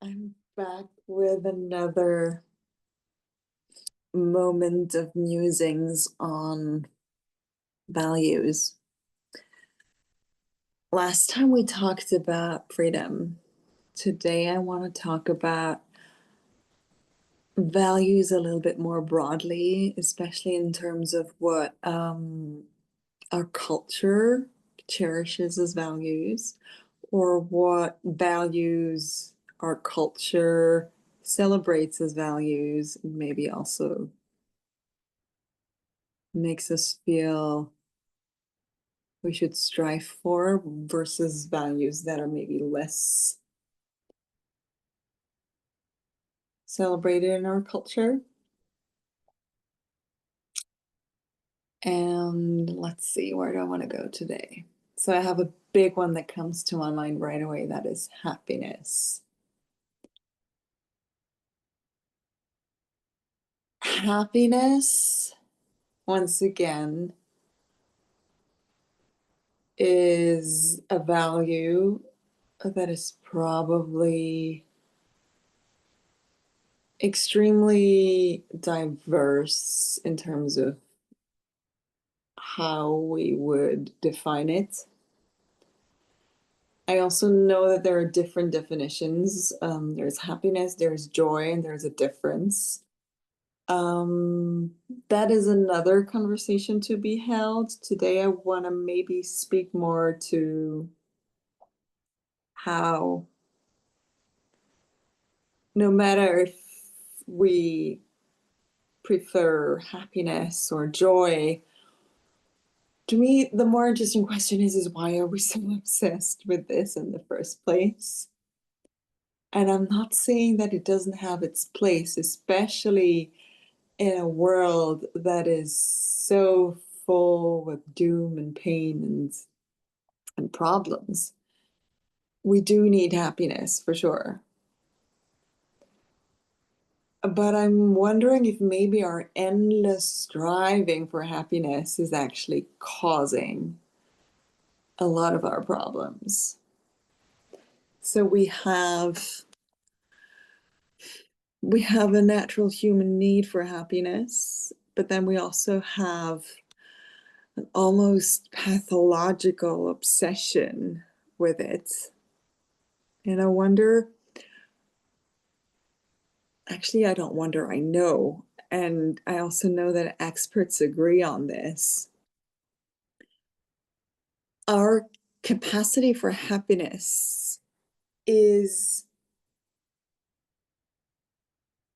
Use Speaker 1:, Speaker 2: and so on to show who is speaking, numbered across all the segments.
Speaker 1: I'm back with another moment of musings on values. Last time we talked about freedom. Today I want to talk about values a little bit more broadly, especially in terms of what our culture cherishes as values, or what values our culture celebrates as values, maybe also makes us feel we should strive for, versus values that are maybe less celebrated in our culture. And let's see, where do I want to go today? So I have a big one that comes to my mind right away, that is happiness. Happiness, once again, is a value that is probably extremely diverse in terms of how we would define it. I also know that there are different definitions. There's happiness, there's joy, and there's a difference. That is another conversation to be held. Today, I want to maybe speak more to how, no matter if we prefer happiness or joy, to me, the more interesting question is why are we so obsessed with this in the first place? And I'm not saying that it doesn't have its place, especially in a world that is so full with doom and pain and problems. We do need happiness for sure. But I'm wondering if maybe our endless striving for happiness is actually causing a lot of our problems. So we have a natural human need for happiness, but then we also have an almost pathological obsession with it. And I wonder, actually, I don't wonder, I know. And I also know that experts agree on this. Our capacity for happiness is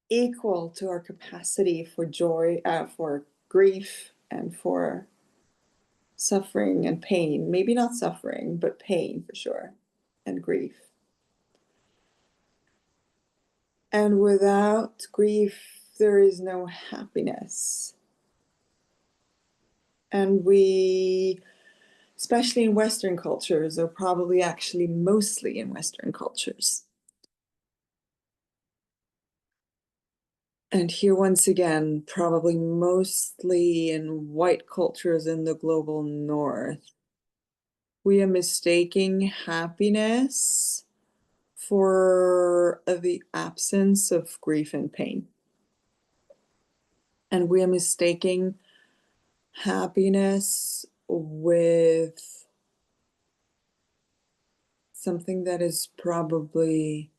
Speaker 1: equal to our capacity for joy, for grief, and for suffering and pain. Maybe not suffering, but pain for sure, and grief. And without grief, there is no happiness. And we, especially in Western cultures, or probably actually mostly in Western cultures. And here, once again, probably mostly in white cultures in the global north, we are mistaking happiness for the absence of grief and pain. And we are mistaking happiness with something that is probably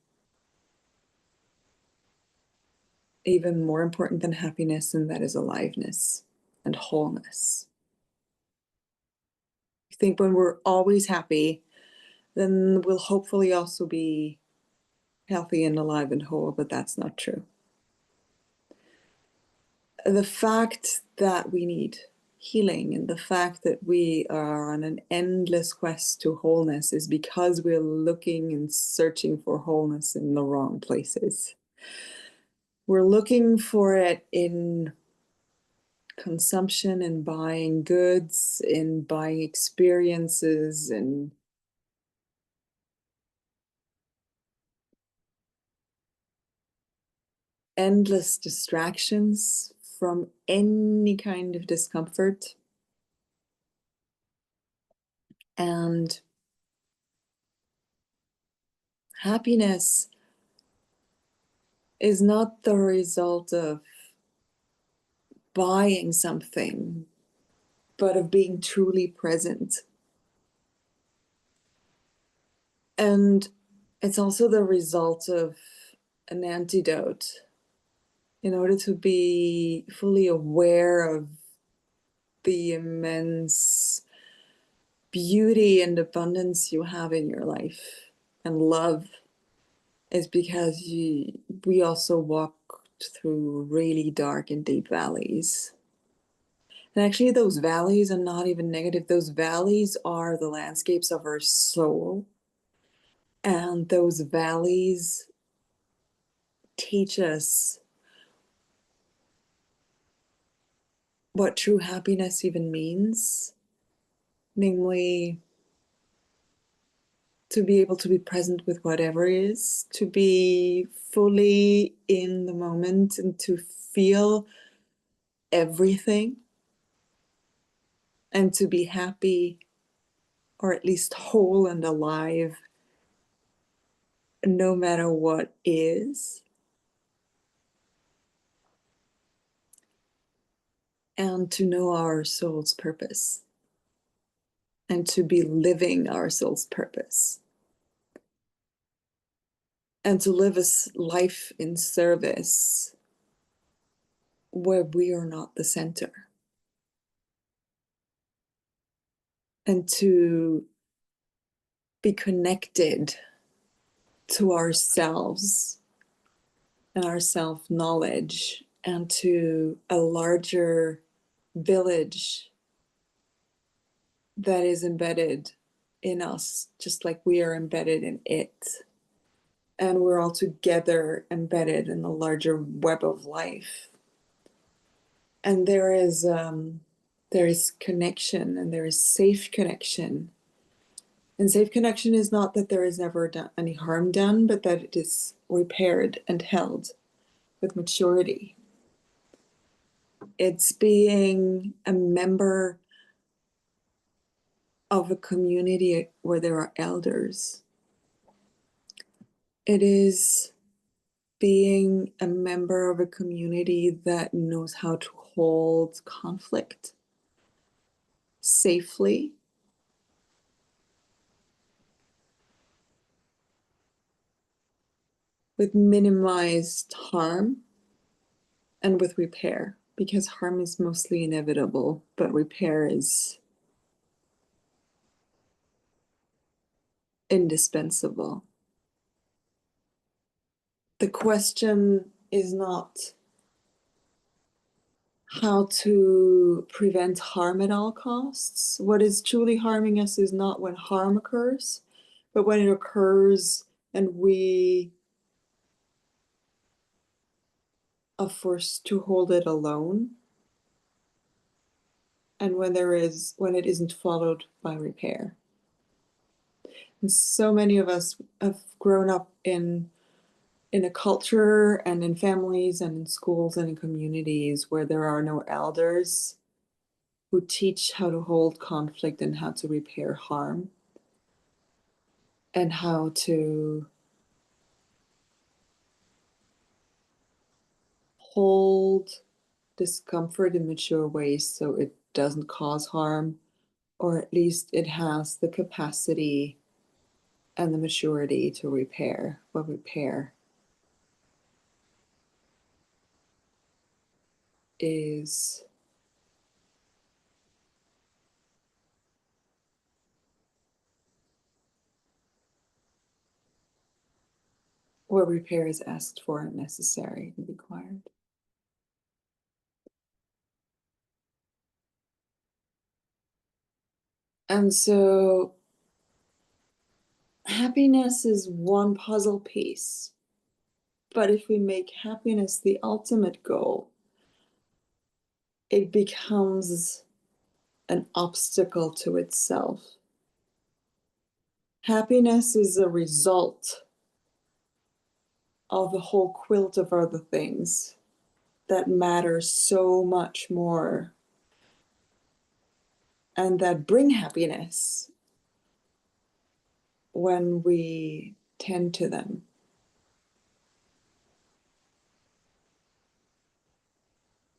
Speaker 1: even more important than happiness, and that is aliveness and wholeness. I think when we're always happy, then we'll hopefully also be healthy and alive and whole, but that's not true. The fact that we need healing and the fact that we are on an endless quest to wholeness is because we're looking and searching for wholeness in the wrong places. We're looking for it in consumption and buying goods, in buying experiences, and endless distractions from any kind of discomfort. And happiness is not the result of buying something, but of being truly present. And it's also the result of an antidote. In order to be fully aware of the immense beauty and abundance you have in your life and love, is because we also walked through really dark and deep valleys. And actually, those valleys are not even negative. Those valleys are the landscapes of our soul. And those valleys teach us what true happiness even means, namely, to be able to be present with whatever is, to be fully in the moment and to feel everything, and to be happy, or at least whole and alive, no matter what is. And to know our soul's purpose and to be living our soul's purpose and to live a life in service where we are not the center, and to be connected to ourselves and our self-knowledge and to a larger village that is embedded in us, just like we are embedded in it. And we're all together embedded in the larger web of life. And there is connection, and there is safe connection. And safe connection is not that there is never any harm done, but that it is repaired and held with maturity. It's being a member of a community where there are elders. It is being a member of a community that knows how to hold conflict safely, with minimized harm, and with repair, because harm is mostly inevitable, but repair is indispensable. The question is not how to prevent harm at all costs. What is truly harming us is not when harm occurs, but when it occurs and we are forced to hold it alone, and when it isn't followed by repair. And so many of us have grown up in a culture and in families and in schools and in communities where there are no elders who teach how to hold conflict and how to repair harm and how to hold discomfort in mature ways so it doesn't cause harm, or at least it has the capacity and the maturity to repair. But repair is where repair is asked for and necessary and required. And so happiness is one puzzle piece. But if we make happiness the ultimate goal, it becomes an obstacle to itself. Happiness is a result of a whole quilt of other things that matter so much more and that bring happiness when we tend to them.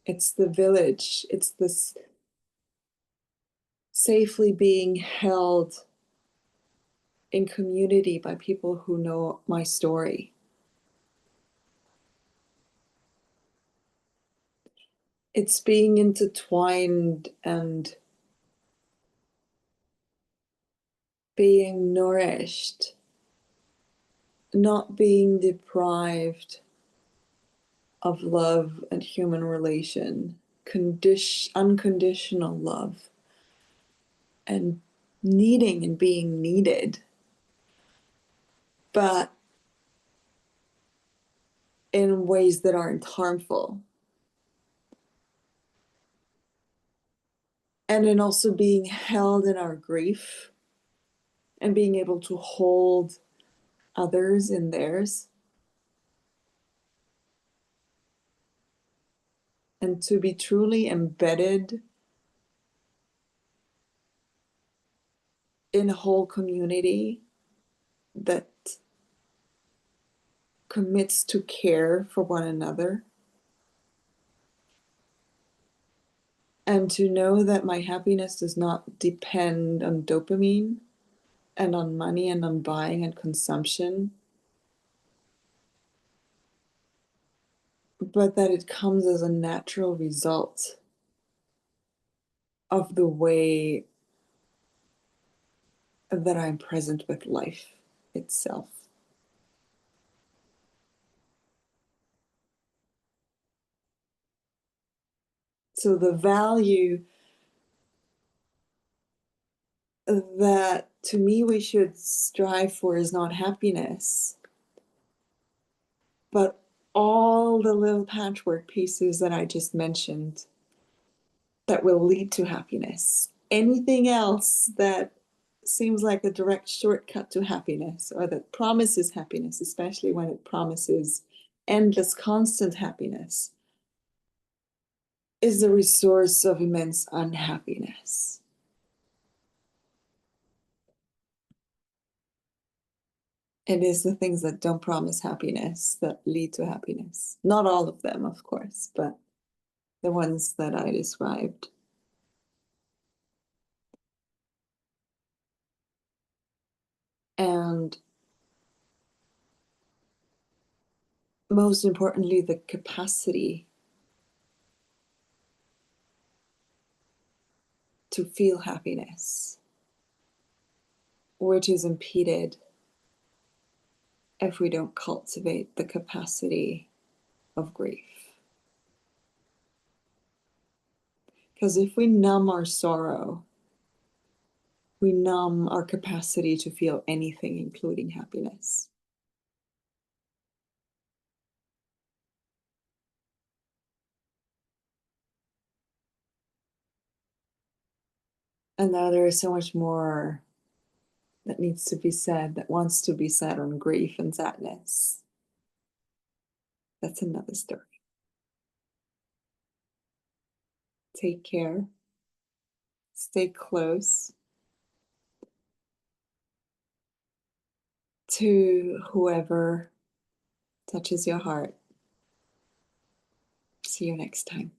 Speaker 1: It's the village. It's this safely being held in community by people who know my story. It's being intertwined and being nourished, not being deprived of love and human relation, unconditional love, and needing and being needed, but in ways that aren't harmful. And in also being held in our grief and being able to hold others in theirs, and to be truly embedded in a whole community that commits to care for one another, and to know that my happiness does not depend on dopamine and on money and on buying and consumption, but that it comes as a natural result of the way that I'm present with life itself. So the value that to me we should strive for is not happiness, but all the little patchwork pieces that I just mentioned that will lead to happiness. Anything else that seems like a direct shortcut to happiness, or that promises happiness, especially when it promises endless, constant happiness, is the resource of immense unhappiness. It is the things that don't promise happiness that lead to happiness. Not all of them, of course, but the ones that I described. And most importantly, the capacity to feel happiness, which is impeded if we don't cultivate the capacity of grief. Because if we numb our sorrow, we numb our capacity to feel anything, including happiness. And now there is so much more that needs to be said, that wants to be said on grief and sadness. That's another story. Take care. Stay close to whoever touches your heart. See you next time.